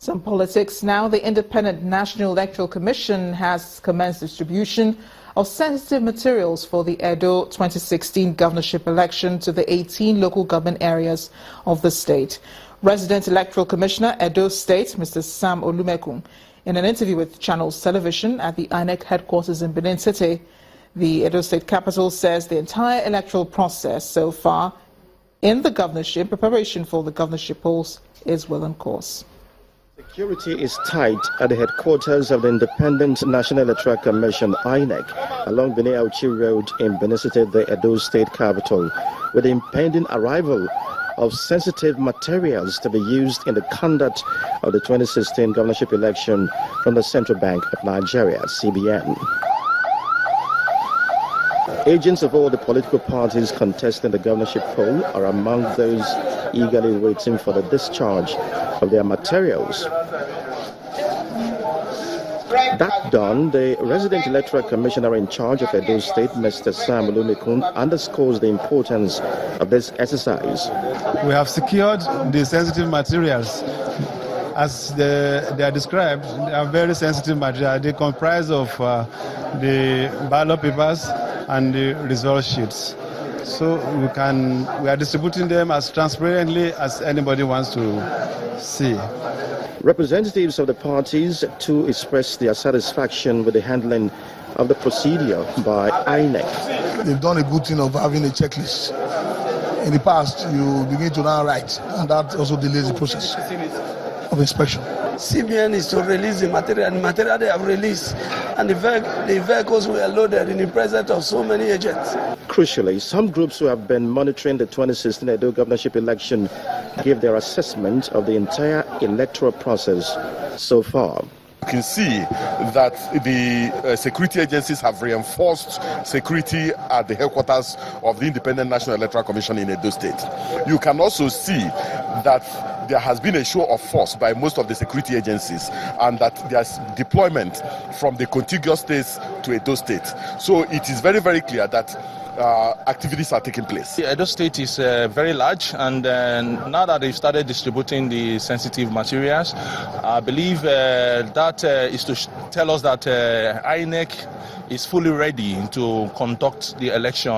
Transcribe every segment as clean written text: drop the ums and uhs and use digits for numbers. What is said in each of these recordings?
Some politics now. The Independent National Electoral Commission has commenced distribution of sensitive materials for the Edo 2016 governorship election to the 18 local government areas of the state. Resident Electoral Commissioner, Edo State, Mr. Sam Olumekun, in an interview with Channels Television at the INEC headquarters in Benin City, the Edo State capital, says the entire electoral process so far in the governorship, preparation for the governorship polls, is well on course. Security is tight at the headquarters of the Independent National Electoral Commission, INEC, along Benin Auchi Road in Benin City, the Edo State capital, with the impending arrival of sensitive materials to be used in the conduct of the 2016 governorship election from the Central Bank of Nigeria, CBN. Agents of all the political parties contesting the governorship poll are among those eagerly waiting for the discharge of their materials. That done, the resident electoral commissioner in charge of Edo State, Mr. Sam Olumekun, underscores the importance of this exercise. We have secured the sensitive materials. As they are described, they are very sensitive materials. They comprise of the ballot papers and the result sheets. So we are distributing them as transparently as anybody wants to see. Representatives of the parties too expressed their satisfaction with the handling of the procedure by INEC. They've done a good thing of having a checklist. In the past, you begin to now write, and that also delays the process of inspection. CBN is to release the material they have released, and the vehicles were loaded in the presence of so many agents. Crucially, some groups who have been monitoring the 2016 Edo governorship election gave their assessment of the entire electoral process so far. You can see that the security agencies have reinforced security at the headquarters of the Independent National Electoral Commission in Edo State. You can also see that there has been a show of force by most of the security agencies, and that there's deployment from the contiguous states to Edo State. So it is very, very clear that activities are taking place. Edo State is very large, and now that they've started distributing the sensitive materials, I believe that is to tell us that INEC is fully ready to conduct the election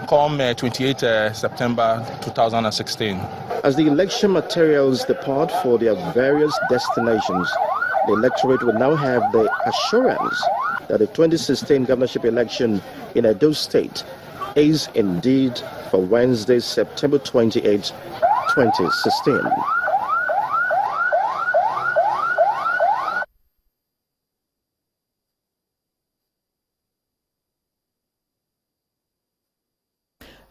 come 28 September 2016. As the election materials depart for their various destinations, the electorate will now have the assurance that the 2016 governorship election in Edo State is indeed for Wednesday, September 28, 2016.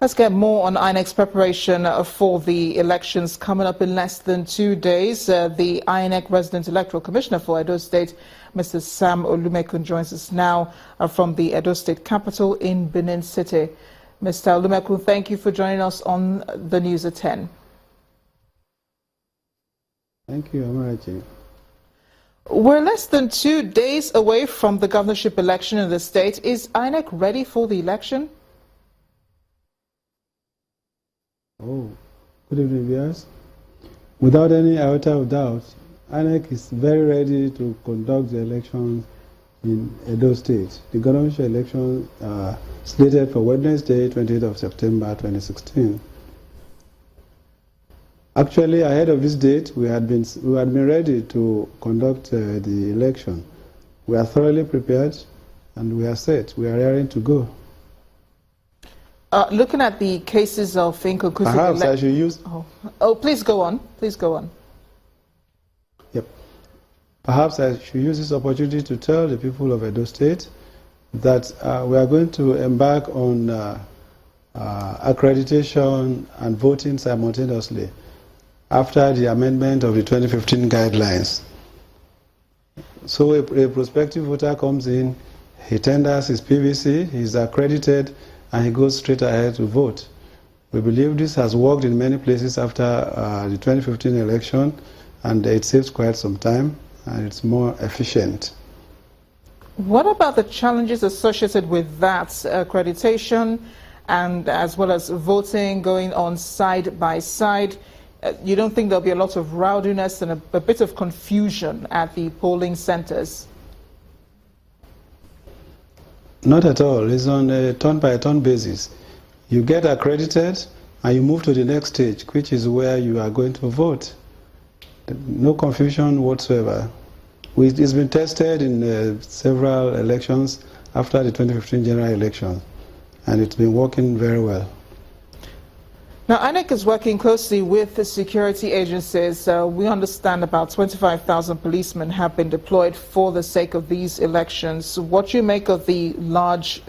Let's get more on INEC's preparation for the elections coming up in less than 2 days. The INEC Resident Electoral Commissioner for Edo State, Mr. Sam Olumekun, joins us now from the Edo State capital in Benin City. Mr. Olumekun, thank you for joining us on the News at 10. Thank you, Amarachi. We're less than 2 days away from the governorship election in the state. Is INEC ready for the election? Oh, good evening, viewers. Without any iota of doubt, INEC is very ready to conduct the elections in Edo State. The governorship election slated for Wednesday, 28th of September 2016. Actually, ahead of this date, we had been ready to conduct the election. We are thoroughly prepared, and we are set. We are raring to go. Looking at the cases of inconclusive perhaps I should use... Oh, please go on. Please go on. Yep. Perhaps I should use this opportunity to tell the people of Edo State that we are going to embark on accreditation and voting simultaneously after the amendment of the 2015 guidelines. So a prospective voter comes in, he tenders his PVC, he's accredited, and he goes straight ahead to vote. We believe this has worked in many places after the 2015 election, and it saves quite some time, and it's more efficient. What about the challenges associated with that accreditation, and as well as voting going on side by side? you don't think there'll be a lot of rowdiness and a bit of confusion at the polling centers? Not at all. It's on a turn-by-turn basis. You get accredited and you move to the next stage, which is where you are going to vote. No confusion whatsoever. It's been tested in several elections after the 2015 general election, and it's been working very well. Now, INEC is working closely with the security agencies. We understand about 25,000 policemen have been deployed for the sake of these elections. What do you make of the large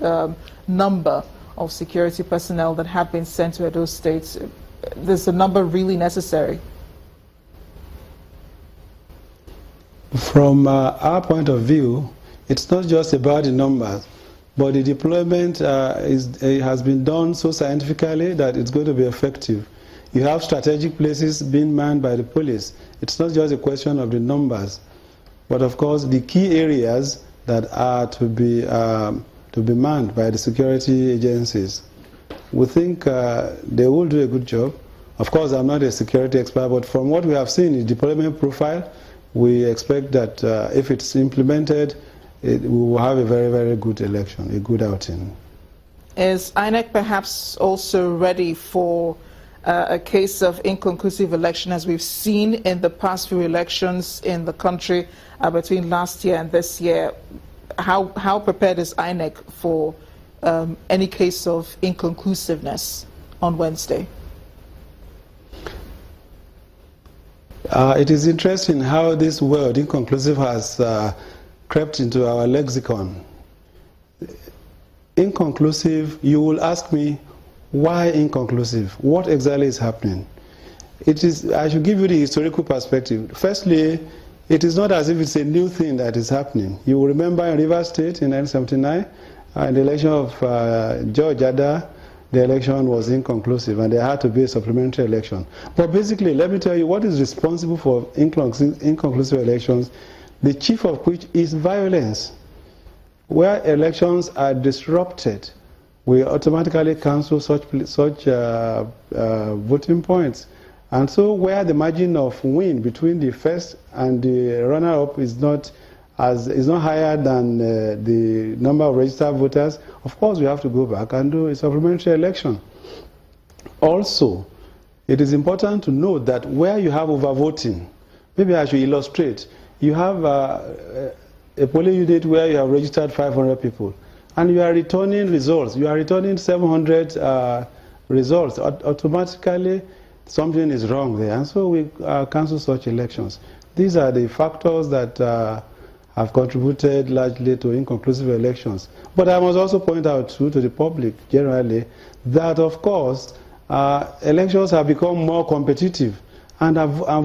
number of security personnel that have been sent to Edo State? Is the number really necessary? From our point of view, it's not just about the numbers, but the deployment has been done so scientifically that it's going to be effective. You have strategic places being manned by the police. It's not just a question of the numbers, but of course the key areas that are to be manned by the security agencies. We think they will do a good job. Of course, I'm not a security expert, but from what we have seen in the deployment profile, we expect that if it's implemented, we will have a very, very good election, a good outing. Is INEC perhaps also ready for a case of inconclusive election, as we've seen in the past few elections in the country between last year and this year? How prepared is INEC for any case of inconclusiveness on Wednesday? It is interesting how this word inconclusive has crept into our lexicon. Inconclusive, you will ask me, why inconclusive? What exactly is happening? I should give you the historical perspective. Firstly, it is not as if it's a new thing that is happening. You will remember in Rivers State in 1979, in the election of George Ada, the election was inconclusive and there had to be a supplementary election. But basically, let me tell you what is responsible for inconclusive elections, the chief of which is violence. Where elections are disrupted, we automatically cancel such voting points. And so where the margin of win between the first and the runner-up is not higher than the number of registered voters, of course we have to go back and do a supplementary election. Also, it is important to note that where you have overvoting, maybe I should illustrate, you have a polling unit where you have registered 500 people, and you are returning results. You are returning 700 results. Automatically, something is wrong there, and so we cancel such elections. These are the factors that have contributed largely to inconclusive elections. But I must also point out too, to the public generally, that of course elections have become more competitive, and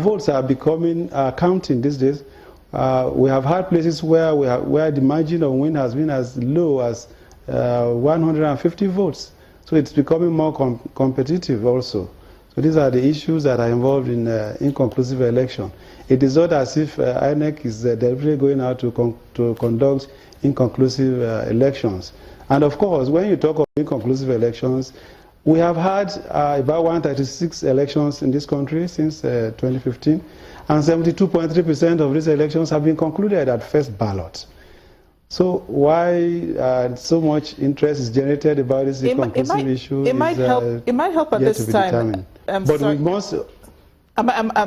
votes are becoming counting these days. We have had places where the margin of win has been as low as 150 votes. So it's becoming more competitive also. So these are the issues that are involved in inconclusive election. It is not as if INEC is deliberately going out to conduct inconclusive elections. And of course, when you talk of inconclusive elections, we have had about 136 elections in this country since 2015, and 72.3% of these elections have been concluded at first ballot. So why so much interest is generated about this inconclusive issue? It might help at this time. I'm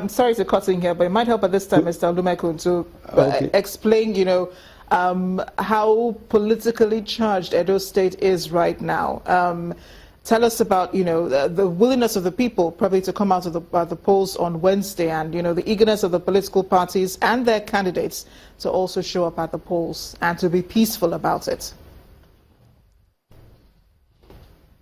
sorry to cut in here, but it might help at this time, Mr. Olumekun, to explain, how politically charged Edo State is right now. Tell us about, the willingness of the people probably to come out of the polls on Wednesday, and, the eagerness of the political parties and their candidates to also show up at the polls and to be peaceful about it.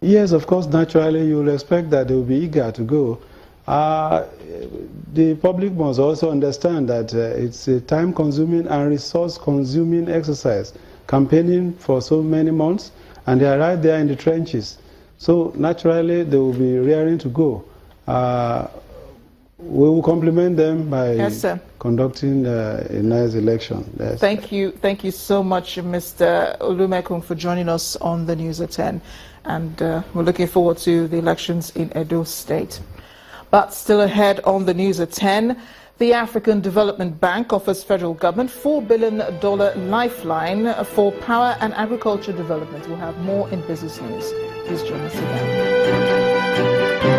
Yes, of course, naturally, you will expect that they will be eager to go. The public must also understand that it's a time-consuming and resource-consuming exercise, campaigning for so many months, and they are right there in the trenches. So naturally, they will be raring to go. We will compliment them by conducting a nice election. Yes. Thank you so much, Mr. Olumekun, for joining us on the News at 10. And we're looking forward to the elections in Edo State. But still ahead on the news at 10, the African Development Bank offers federal government $4 billion lifeline for power and agriculture development. We'll have more in business news. Please join us again.